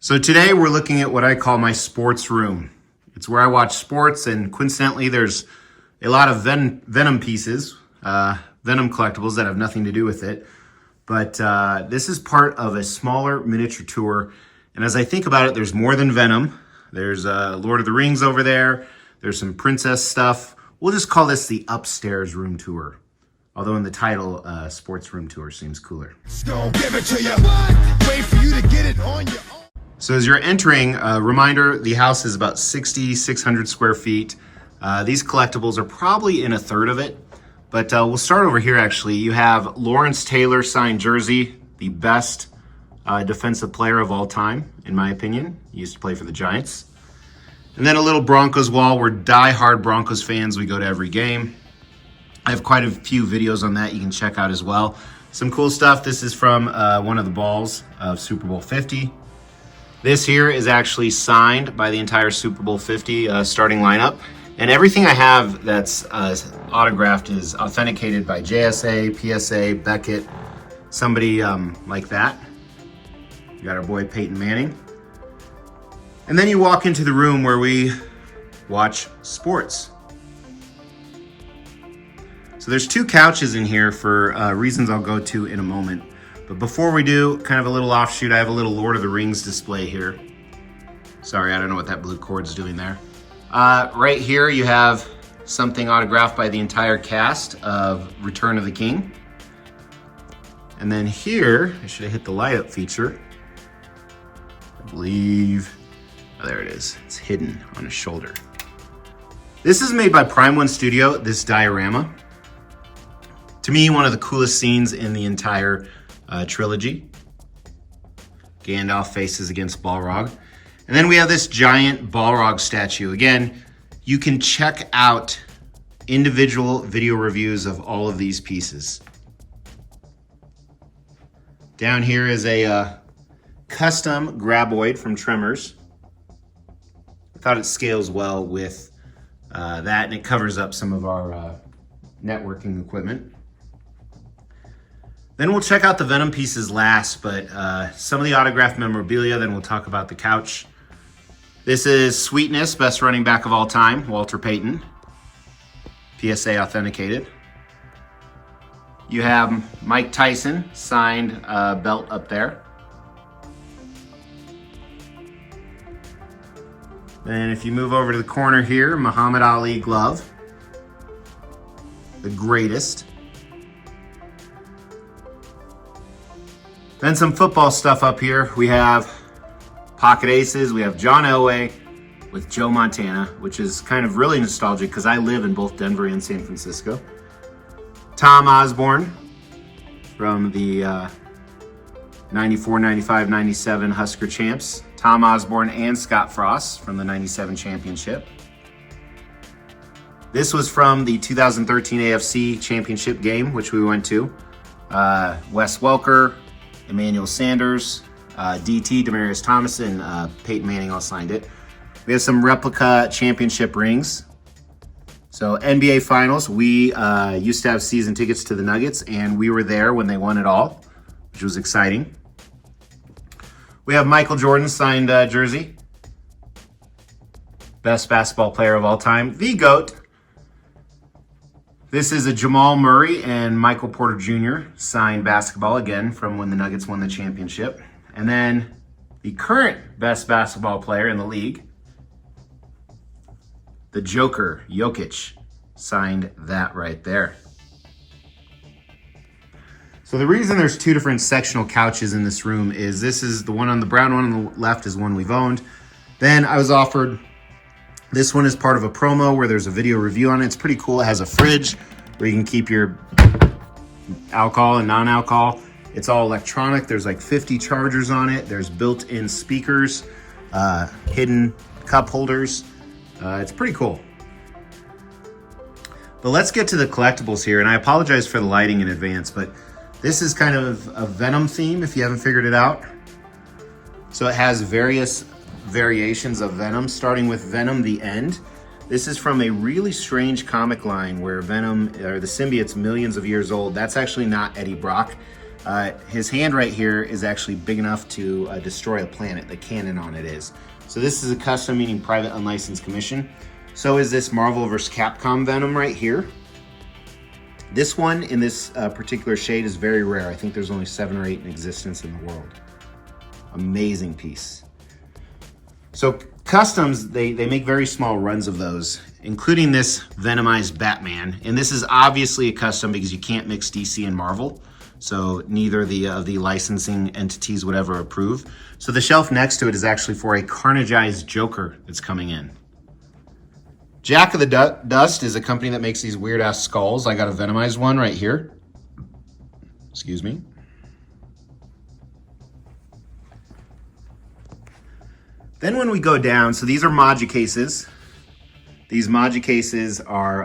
So today we're looking at what I call my sports room. It's where I watch sports, and coincidentally there's a lot of Venom pieces, Venom collectibles that have nothing to do with it. But this is part of a smaller miniature tour. And as I think about it, there's more than Venom. There's Lord of the Rings over there. There's some princess stuff. We'll just call this the upstairs room tour. Although in the title, sports room tour seems cooler. Give it to you. Wait for you to get it on your own. So as you're entering, reminder, the house is about 6,600 square feet. These collectibles are probably in a third of it, but we'll start over here actually. You have Lawrence Taylor signed jersey, the best defensive player of all time, in my opinion. He used to play for the Giants. And then a little Broncos wall. We're die-hard Broncos fans. We go to every game. I have quite a few videos on that you can check out as well. Some cool stuff. This is from one of the balls of Super Bowl 50. This here is actually signed by the entire Super Bowl 50 starting lineup. And everything I have that's autographed is authenticated by JSA, PSA, Beckett, somebody like that. You got our boy Peyton Manning. And then you walk into the room where we watch sports. So there's two couches in here for reasons I'll go to in a moment. But before we do, kind of a little offshoot, I have a little Lord of the Rings display here. Sorry, I don't know what that blue cord's doing there. Right here you have something autographed by the entire cast of Return of the King. And then here, I should have hit the light up feature. I believe, oh, there it is. It's hidden on his shoulder. This is made by Prime One Studio, this diorama. To me, one of the coolest scenes in the entire trilogy. Gandalf faces against Balrog. And then we have this giant Balrog statue. Again, you can check out individual video reviews of all of these pieces. Down here is a custom graboid from Tremors. I thought it scales well with that, and it covers up some of our networking equipment. Then we'll check out the Venom pieces last, but some of the autographed memorabilia, then we'll talk about the couch. This is Sweetness, best running back of all time, Walter Payton. PSA authenticated. You have Mike Tyson, signed belt up there. Then if you move over to the corner here, Muhammad Ali glove. The greatest. Then some football stuff up here. We have pocket aces. We have John Elway with Joe Montana, which is kind of really nostalgic because I live in both Denver and San Francisco. Tom Osborne from the 94, 95, 97 Husker champs. Tom Osborne and Scott Frost from the 97 championship. This was from the 2013 AFC championship game, which we went to. Wes Welker, Emmanuel Sanders, DT, Demaryius Thomas, and Peyton Manning all signed it. We have some replica championship rings. So NBA Finals, we used to have season tickets to the Nuggets, and we were there when they won it all, which was exciting. We have Michael Jordan signed jersey. Best basketball player of all time, the GOAT. This is a Jamal Murray and Michael Porter Jr. signed basketball, again, from when the Nuggets won the championship. And then the current best basketball player in the league, the Joker, Jokic, signed that right there. So the reason there's two different sectional couches in this room is this is the one on the brown one on the left is one we've owned. Then I was offered this one is part of a promo where there's a video review on it. It's pretty cool. It has a fridge where you can keep your alcohol and non-alcohol. It's all electronic. There's like 50 chargers on it. There's built-in speakers, hidden cup holders. It's pretty cool. But let's get to the collectibles here. And I apologize for the lighting in advance, but this is kind of a Venom theme if you haven't figured it out. So it has various variations of Venom, starting with Venom the End. This is from a really strange comic line where Venom, or the symbiote's millions of years old. That's actually not Eddie Brock. His hand right here is actually big enough to destroy a planet. The cannon on it is. So this is a custom, meaning private unlicensed commission. So is this Marvel vs. Capcom Venom right here. This one in this particular shade is very rare. I think there's only 7 or 8 in existence in the world. Amazing piece. So customs, they make very small runs of those, including this Venomized Batman. And this is obviously a custom because you can't mix DC and Marvel. So neither of the licensing entities would ever approve. So the shelf next to it is actually for a Carnageized Joker that's coming in. Jack of the Dust is a company that makes these weird ass skulls. I got a Venomized one right here. Excuse me. Then when we go down, so these are Maja cases. These Maja cases are,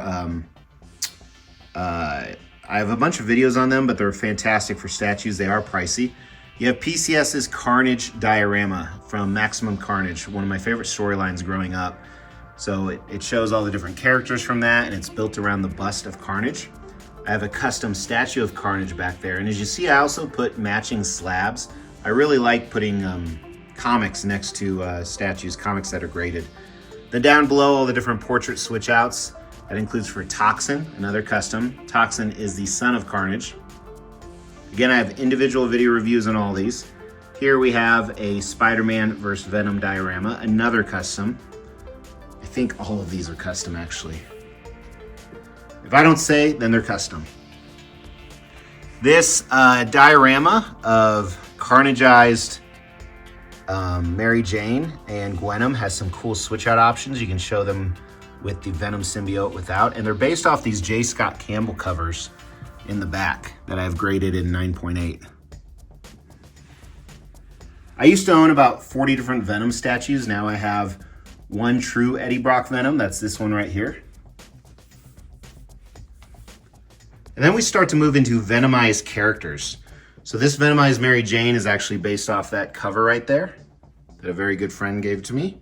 I have a bunch of videos on them, but they're fantastic for statues. They are pricey. You have PCS's Carnage diorama from Maximum Carnage, one of my favorite storylines growing up. So it shows all the different characters from that, and it's built around the bust of Carnage. I have a custom statue of Carnage back there. And as you see, I also put matching slabs. I really like putting comics next to statues, comics that are graded. Then down below, all the different portrait switch outs. That includes for Toxin, another custom. Toxin is the son of Carnage. Again, I have individual video reviews on all these. Here we have a Spider-Man vs. Venom diorama, another custom. I think all of these are custom, actually. If I don't say, then they're custom. This diorama of Carnageized Mary Jane and Venom has some cool switch out options. You can show them with the Venom symbiote without, and they're based off these J. Scott Campbell covers in the back that I've graded in 9.8. I used to own about 40 different Venom statues. Now I have one true Eddie Brock Venom. That's this one right here. And then we start to move into Venomized characters. So this Venomized Mary Jane is actually based off that cover right there that a very good friend gave to me.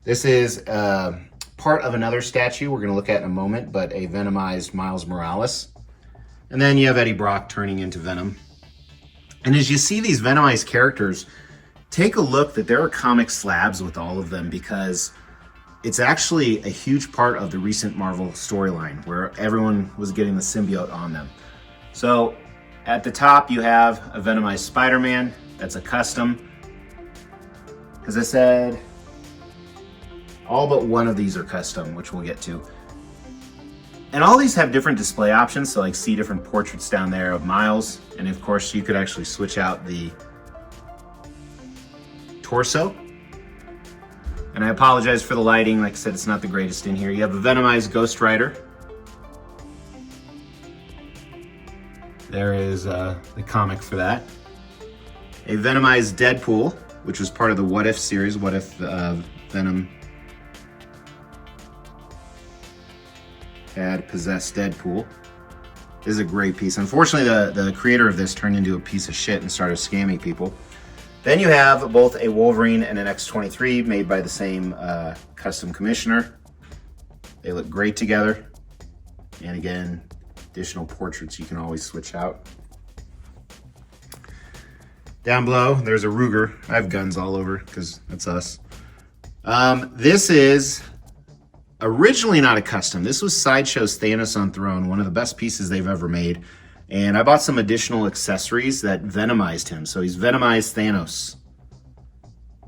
This is part of another statue we're going to look at in a moment, but a Venomized Miles Morales. And then you have Eddie Brock turning into Venom. And as you see these Venomized characters, take a look that there are comic slabs with all of them, because it's actually a huge part of the recent Marvel storyline where everyone was getting the symbiote on them. So at the top you have a Venomized Spider-Man. That's a custom. As I said, all but one of these are custom, which we'll get to. And all these have different display options, so like see different portraits down there of Miles, and of course you could actually switch out the torso. And I apologize for the lighting, like I said, it's not the greatest in here. You have a Venomized Ghost Rider. There is the comic for that. A Venomized Deadpool, which was part of the What If series, What If Venom had possessed Deadpool. This is a great piece. Unfortunately, the creator of this turned into a piece of shit and started scamming people. Then you have both a Wolverine and an X-23 made by the same custom commissioner. They look great together. And again, additional portraits you can always switch out. Down below, there's a Ruger. I have guns all over because that's us. This is originally not a custom. This was Sideshow's Thanos on Throne, one of the best pieces they've ever made. And I bought some additional accessories that Venomized him. So he's Venomized Thanos.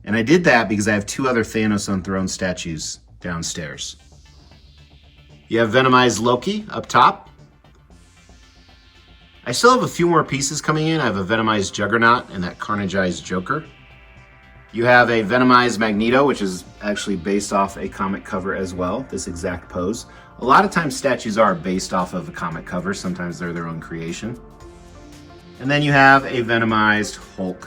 And I did that because I have 2 other Thanos on Throne statues downstairs. You have Venomized Loki up top. I still have a few more pieces coming in. I have a Venomized Juggernaut and that Carnageized Joker. You have a Venomized Magneto, which is actually based off a comic cover as well, this exact pose. A lot of times statues are based off of a comic cover. Sometimes they're their own creation. And then you have a Venomized Hulk,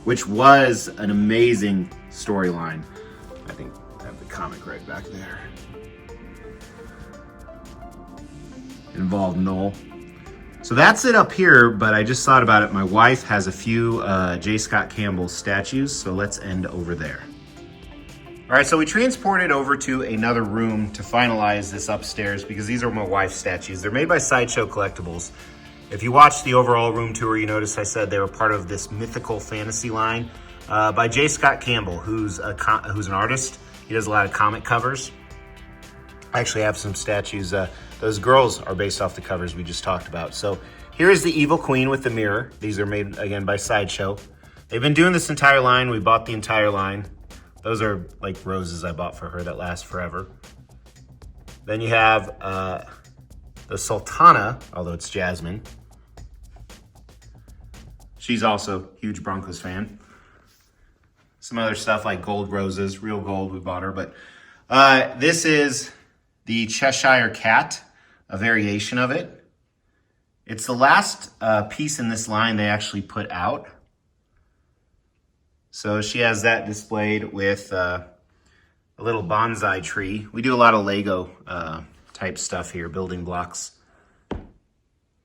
which was an amazing storyline. I think I have the comic right back there. It involved Null. So that's it up here, but I just thought about it. My wife has a few J. Scott Campbell statues, so let's end over there. All right, so we transported over to another room to finalize this upstairs because these are my wife's statues. They're made by Sideshow Collectibles. If you watched the overall room tour, you noticed I said they were part of this mythical fantasy line by J. Scott Campbell, who's an artist. He does a lot of comic covers. I actually have some statues. Those girls are based off the covers we just talked about. So here is the Evil Queen with the mirror. These are made, again, by Sideshow. They've been doing this entire line. We bought the entire line. Those are like roses I bought for her that last forever. Then you have the Sultana, although it's Jasmine. She's also a huge Broncos fan. Some other stuff like gold roses, real gold we bought her. But this is the Cheshire Cat, a variation of it. It's the last piece in this line they actually put out. So she has that displayed with a little bonsai tree. We do a lot of Lego type stuff here, building blocks.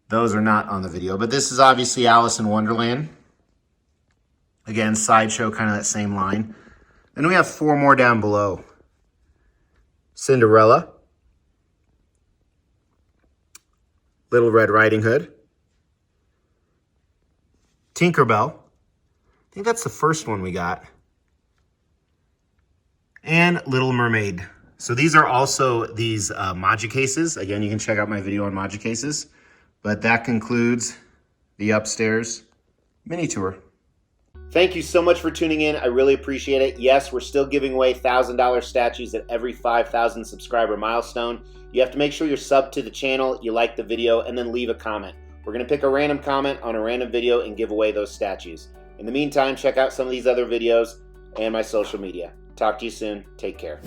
Those are not on the video, but this is obviously Alice in Wonderland. Again, Sideshow, kind of that same line. Then we have 4 more down below. Cinderella. Little Red Riding Hood. Tinkerbell. I think that's the first one we got. And Little Mermaid. So these are also these Maji cases. Again, you can check out my video on Maji cases. But that concludes the upstairs mini tour. Thank you so much for tuning in. I really appreciate it. Yes, we're still giving away $1,000 statues at every 5,000 subscriber milestone. You have to make sure you're subbed to the channel, you like the video, and then leave a comment. We're going to pick a random comment on a random video and give away those statues. In the meantime, check out some of these other videos and my social media. Talk to you soon. Take care.